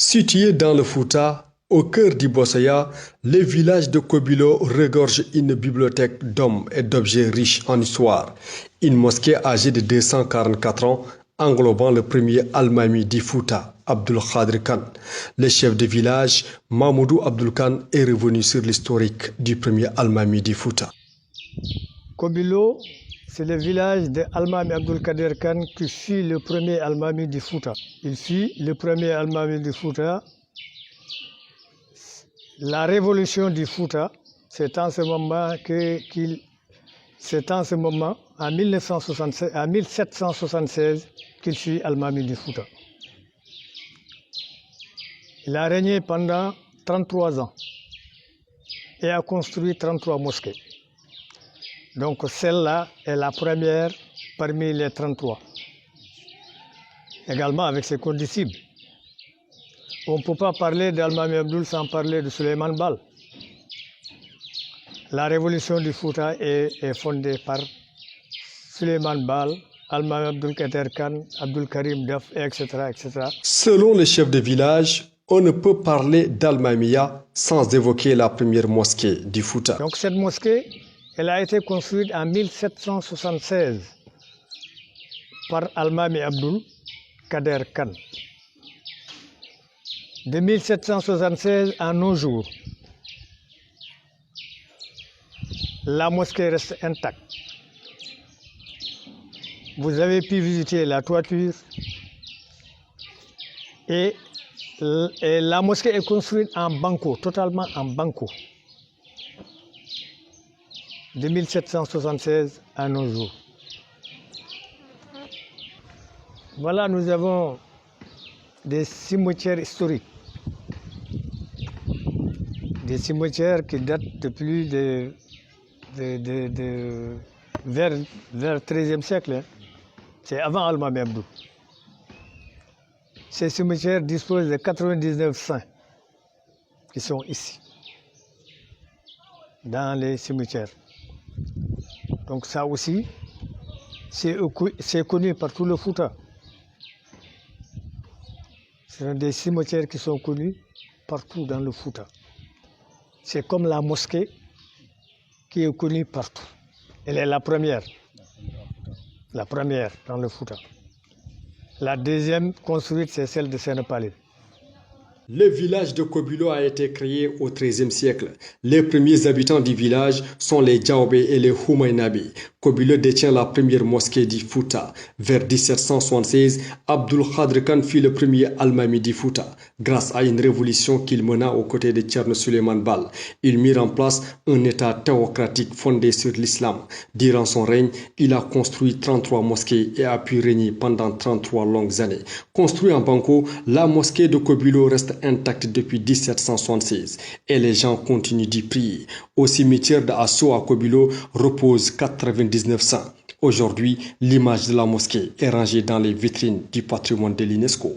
Situé dans le Fouta, au cœur du Bossaya, le village de Kobilo regorge une bibliothèque d'hommes et d'objets riches en histoire. Une mosquée âgée de 244 ans, englobant le premier Almami du Fouta, Abdul Khadr Khan. Le chef de village, Mahmoudou Abdul Khan, est revenu sur l'historique du premier Almami du Fouta. Kobilo, c'est le village de Almami Abdul Kader Khan qui fut le premier Almami du Fouta. Il fut le premier Almami du Fouta. La révolution du Fouta, c'est en ce moment, en 1776, qu'il fut Almami du Fouta. Il a régné pendant 33 ans et a construit 33 mosquées. Donc celle-là est la première parmi les 33. Également avec ses condisciples. On ne peut pas parler d'Almami Abdul sans parler de Suleiman Bal. La révolution du Fouta est fondée par Suleiman Bal, Almami Abdul Kader Khan, Abdul Karim Daf, etc., etc. Selon le chef de village, on ne peut parler d'Almamiya sans évoquer la première mosquée du Fouta. Donc cette mosquée, elle a été construite en 1776 par Almami Abdul Kader Khan. De 1776 à nos jours, la mosquée reste intacte. Vous avez pu visiter la toiture et la mosquée est construite en banco, totalement en banco. De 1776 à nos jours. Voilà, nous avons des cimetières historiques. Des cimetières qui datent de plus vers le XIIIe siècle. Hein. C'est avant Almami Abdou. Ces cimetières disposent de 99 saints qui sont ici, dans les cimetières. Donc ça aussi, c'est connu par tout le Fouta. Ce sont des cimetières qui sont connus partout dans le Fouta. C'est comme la mosquée qui est connue partout. Elle est la première dans le Fouta. La deuxième construite, c'est celle de Sénépalil. Le village de Kobilo a été créé au XIIIe siècle. Les premiers habitants du village sont les Djaoubé et les Houmainabi. Kobilo détient la première mosquée du Fouta. Vers 1776, Abdul Khadr Khan fut le premier Almami du Fouta. Grâce à une révolution qu'il mena aux côtés de Thierno Suleiman Bal, il mit en place un État théocratique fondé sur l'islam. Durant son règne, il a construit 33 mosquées et a pu régner pendant 33 longues années. Construit en banco, la mosquée de Kobilo reste intacte depuis 1776 et les gens continuent d'y prier. Au cimetière d'Asso à Kobilo repose 99 saints. Aujourd'hui, l'image de la mosquée est rangée dans les vitrines du patrimoine de l'UNESCO.